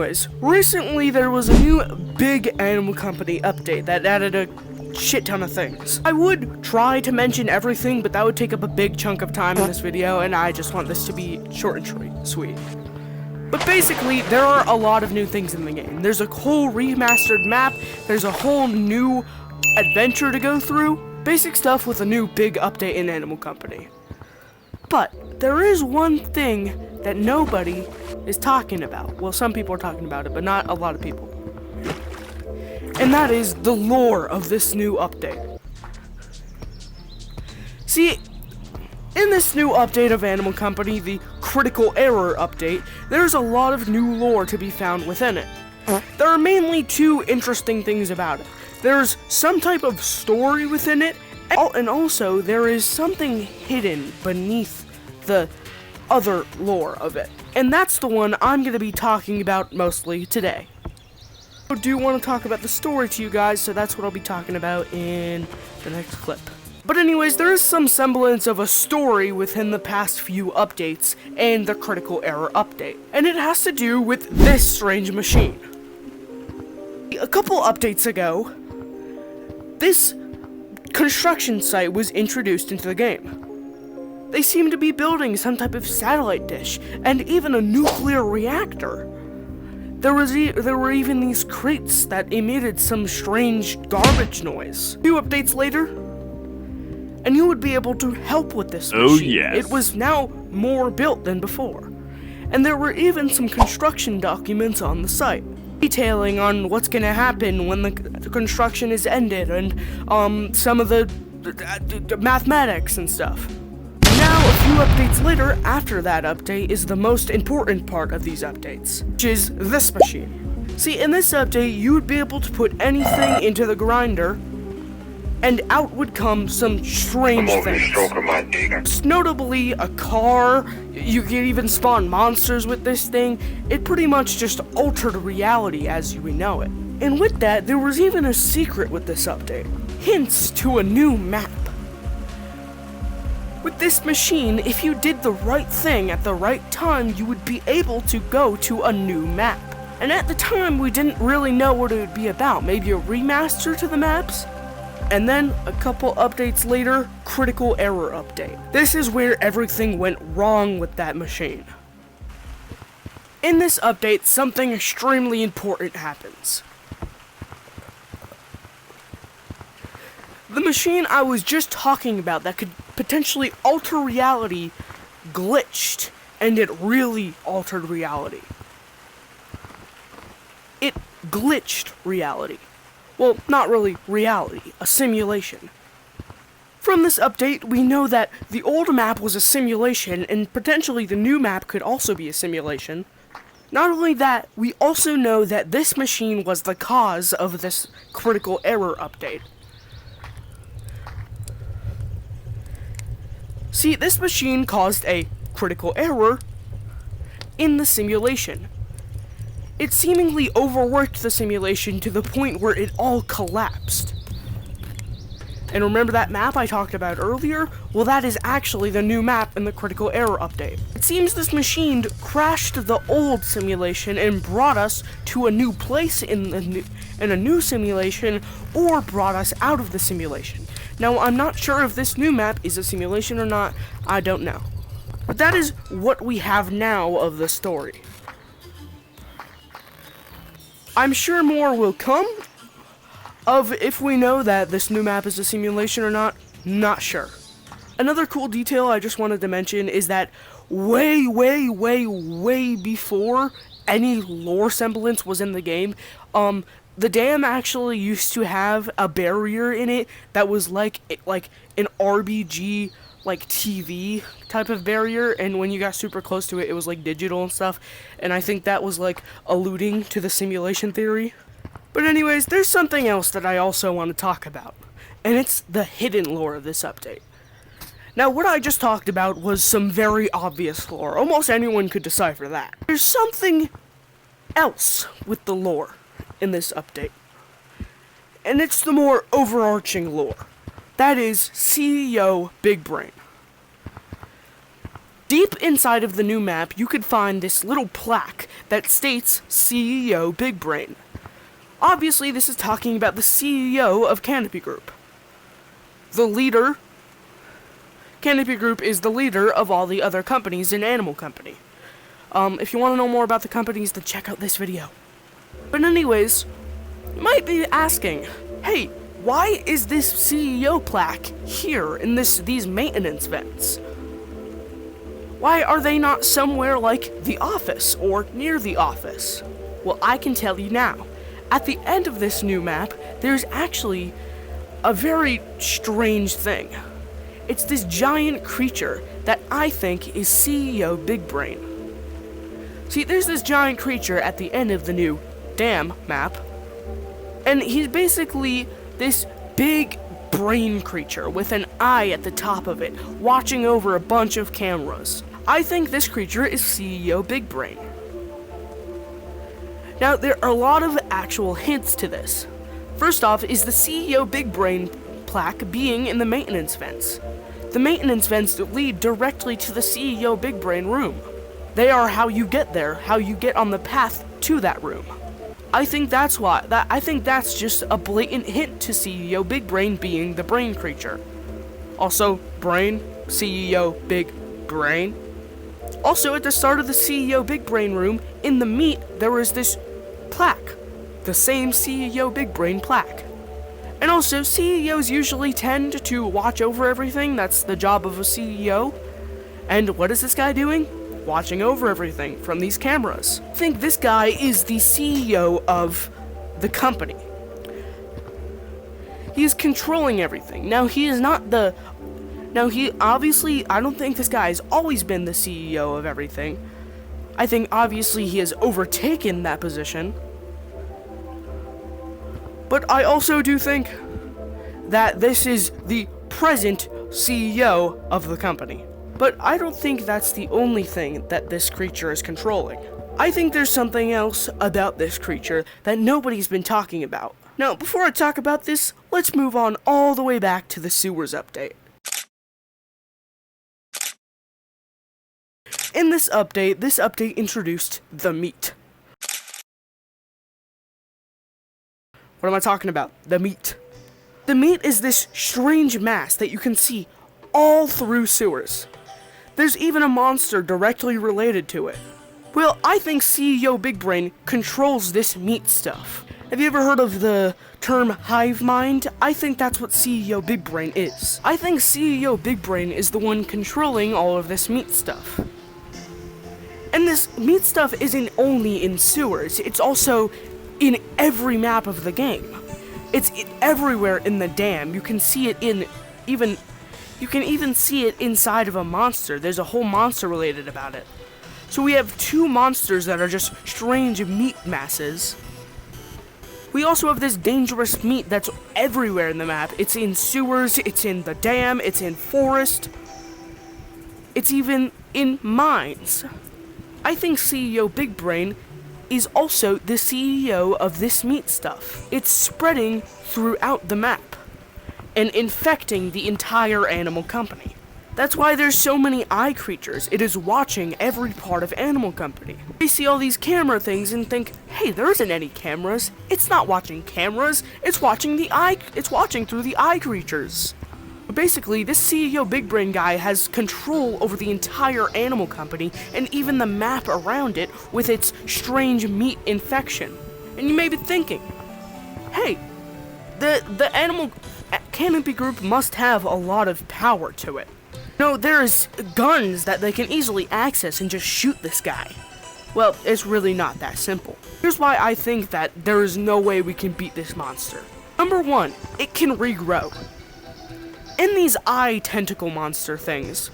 anyways, recently there was a new big Animal Company update that added a shit ton of things. I would try to mention everything, but that would take up a big chunk of time in this video, and I just want this to be short and sweet. But basically, there are a lot of new things in the game. There's a whole remastered map, there's a whole new adventure to go through, basic stuff with a new big update in Animal Company. But there is one thing that nobody is talking about. Well, some people are talking about it, but not a lot of people. And that is the lore of this new update. See, in this new update of Animal Company, the Critical Error update, there's a lot of new lore to be found within it. There are mainly two interesting things about it. There's some type of story within it, and also there is something hidden beneath the other lore of it. And that's the one I'm going to be talking about mostly today. I do want to talk about the story to you guys, so that's what I'll be talking about in the next clip. But anyways, there is some semblance of a story within the past few updates and the Critical Error update. And it has to do with this strange machine. A couple updates ago, this construction site was introduced into the game. They seem to be building some type of satellite dish, and even a nuclear reactor. There were even these crates that emitted some strange garbage noise. 2 updates later, and you would be able to help with this machine. Oh yes. It was now more built than before. And there were even some construction documents on the site, detailing on what's gonna happen when the construction is ended, and some of the mathematics and stuff. Now, a few updates later, after that update, is the most important part of these updates, which is this machine. See, in this update, you would be able to put anything into the grinder, and out would come some strange things. Most notably, a car. You could even spawn monsters with this thing. It pretty much just altered reality as we know it. And with that, there was even a secret with this update. Hints to a new map. With this machine, if you did the right thing at the right time, you would be able to go to a new map. And at the time, we didn't really know what it would be about. Maybe a remaster to the maps? And then, a couple updates later, Critical Error update. This is where everything went wrong with that machine. In this update, something extremely important happens. The machine I was just talking about that could potentially alter reality glitched, and it really altered reality. It glitched reality. Well, not really reality, a simulation. From this update, we know that the old map was a simulation, and potentially the new map could also be a simulation. Not only that, we also know that this machine was the cause of this Critical Error update. See, this machine caused a critical error in the simulation. It seemingly overworked the simulation to the point where it all collapsed. And remember that map I talked about earlier? Well, that is actually the new map in the Critical Error update. It seems this machine crashed the old simulation and brought us to a new place in a new simulation, or brought us out of the simulation. Now, I'm not sure if this new map is a simulation or not, I don't know. But that is what we have now of the story. I'm sure more will come of if we know that this new map is a simulation or not sure. Another cool detail I just wanted to mention is that way before any lore semblance was in the game, the dam actually used to have a barrier in it that was like an RBG like TV type of barrier, and when you got super close to it, it was like digital and stuff, and I think that was like alluding to the simulation theory. But anyways, there's something else that I also want to talk about, and it's the hidden lore of this update. Now, what I just talked about was some very obvious lore. Almost anyone could decipher that. There's something else with the lore in this update, and it's the more overarching lore. That is CEO Big Brain. Deep inside of the new map, you could find this little plaque that states CEO Big Brain. Obviously, this is talking about the CEO of Canopy Group. The leader. Canopy Group is the leader of all the other companies in Animal Company. If you want to know more about the companies, then check out this video. But anyways, you might be asking, hey, why is this CEO plaque here in these maintenance vents? Why are they not somewhere like the office or near the office? Well, I can tell you now. At the end of this new map, there's actually a very strange thing. It's this giant creature that I think is CEO Big Brain. See, there's this giant creature at the end of the new Dam map, and he's basically this big brain creature with an eye at the top of it, watching over a bunch of cameras. I think this creature is CEO Big Brain. Now, there are a lot of actual hints to this. First off is the CEO Big Brain plaque being in the maintenance vents. The maintenance vents lead directly to the CEO Big Brain room. They are how you get there, how you get on the path to that room. I think that's just a blatant hint to CEO Big Brain being the brain creature. Also, brain, CEO Big Brain. Also, at the start of the CEO Big Brain room, in the meat, there was this plaque. The same CEO Big Brain plaque. And also, CEOs usually tend to watch over everything. That's the job of a CEO. And what is this guy doing? Watching over everything from these cameras. I think this guy is the CEO of the company. He is controlling everything. Now, he is not the... Now, obviously, I don't think this guy has always been the CEO of everything. I think, obviously, he has overtaken that position. But I also do think that this is the present CEO of the company. But I don't think that's the only thing that this creature is controlling. I think there's something else about this creature that nobody's been talking about. Now, before I talk about this, let's move on all the way back to the sewers update. In this update introduced the meat. What am I talking about? The meat. The meat is this strange mass that you can see all through sewers. There's even a monster directly related to it. Well, I think CEO Big Brain controls this meat stuff. Have you ever heard of the term hive mind? I think that's what CEO Big Brain is. I think CEO Big Brain is the one controlling all of this meat stuff. And this meat stuff isn't only in sewers, it's also in every map of the game. It's everywhere in the dam. You can see it you can even see it inside of a monster. There's a whole monster related about it. So we have two monsters that are just strange meat masses. We also have this dangerous meat that's everywhere in the map. It's in sewers, it's in the dam, it's in forest. It's even in mines. I think CEO Big Brain is also the CEO of this meat stuff. It's spreading throughout the map and infecting the entire Animal Company. That's why there's so many eye creatures. It is watching every part of Animal Company. They see all these camera things and think, hey, there isn't any cameras. It's not watching cameras, it's watching through the eye creatures. Basically, this CEO Big Brain guy has control over the entire Animal Company and even the map around it with its strange meat infection. And you may be thinking, hey, the Animal Canopy Group must have a lot of power to it. No, there's guns that they can easily access and just shoot this guy. Well, it's really not that simple. Here's why I think that there is no way we can beat this monster. Number one, it can regrow. In these eye tentacle monster things,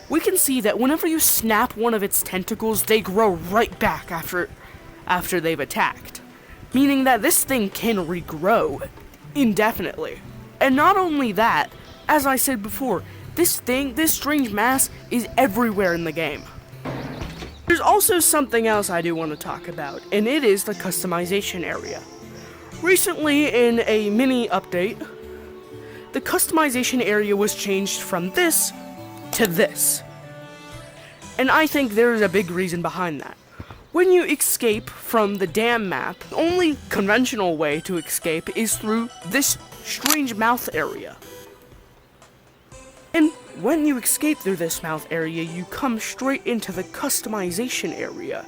we can see that whenever you snap one of its tentacles, they grow right back after they've attacked. Meaning that this thing can regrow indefinitely. And not only that, as I said before, this strange mass is everywhere in the game. There's also something else I do want to talk about, and it is the customization area. Recently, in a mini update, the customization area was changed from this to this. And I think there is a big reason behind that. When you escape from the dam map, the only conventional way to escape is through this strange mouth area. And when you escape through this mouth area, you come straight into the customization area.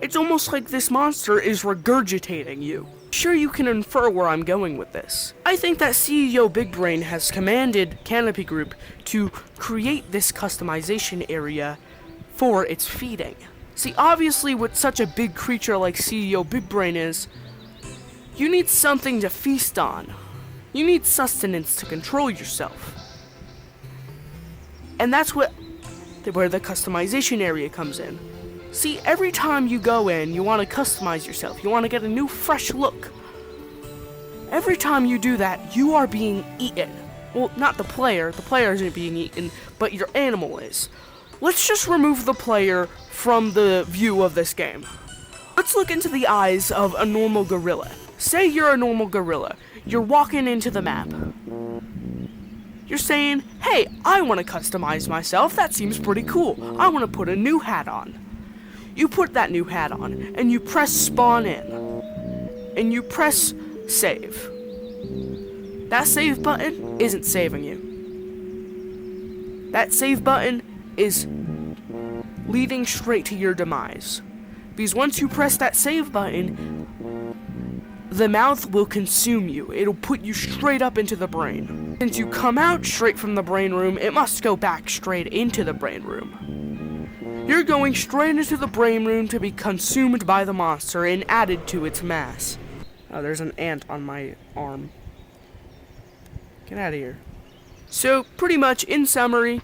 It's almost like this monster is regurgitating you. Sure, you can infer where I'm going with this. I think that CEO Big Brain has commanded Canopy Group to create this customization area for its feeding. See, obviously with such a big creature like CEO Big Brain is, you need something to feast on. You need sustenance to control yourself. And that's where the customization area comes in. See, every time you go in, you want to customize yourself. You want to get a new, fresh look. Every time you do that, you are being eaten. Well, not the player. The player isn't being eaten, but your animal is. Let's just remove the player from the view of this game. Let's look into the eyes of a normal gorilla. Say you're a normal gorilla. You're walking into the map. You're saying, hey, I want to customize myself. That seems pretty cool. I want to put a new hat on. You put that new hat on, and you press spawn in. And you press save. That save button isn't saving you. That save button is leading straight to your demise. Because once you press that save button, the mouth will consume you. It'll put you straight up into the brain. Since you come out straight from the brain room, it must go back straight into the brain room. You're going straight into the brain room to be consumed by the monster and added to its mass. Oh, there's an ant on my arm. Get out of here. So, pretty much, in summary,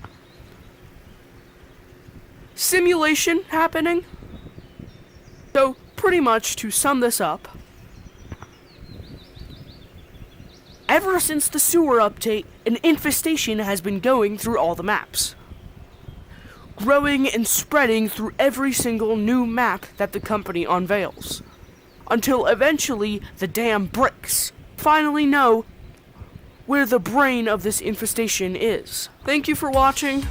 simulation happening. So, pretty much, to sum this up, ever since the sewer update, an infestation has been going through all the maps. Growing and spreading through every single new map that the company unveils. Until eventually, the dam breaks. Finally know where the brain of this infestation is. Thank you for watching.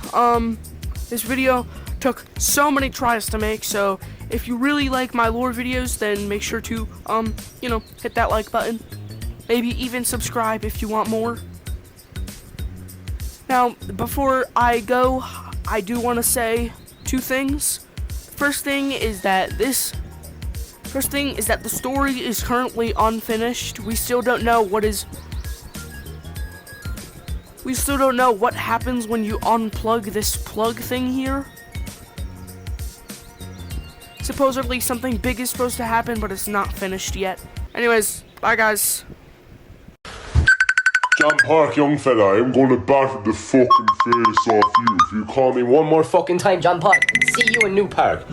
This video took so many tries to make, so if you really like my lore videos, then make sure to, hit that like button. Maybe even subscribe if you want more. Now, before I go, I do want to say two things. First thing is that the story is currently unfinished. We still don't know what happens when you unplug this plug thing here. Supposedly something big is supposed to happen, but it's not finished yet. Anyways, bye guys. Jam Park, young fella, I'm gonna batter the fucking face off you if you call me one more Fucking time, John Park. See you in New Park.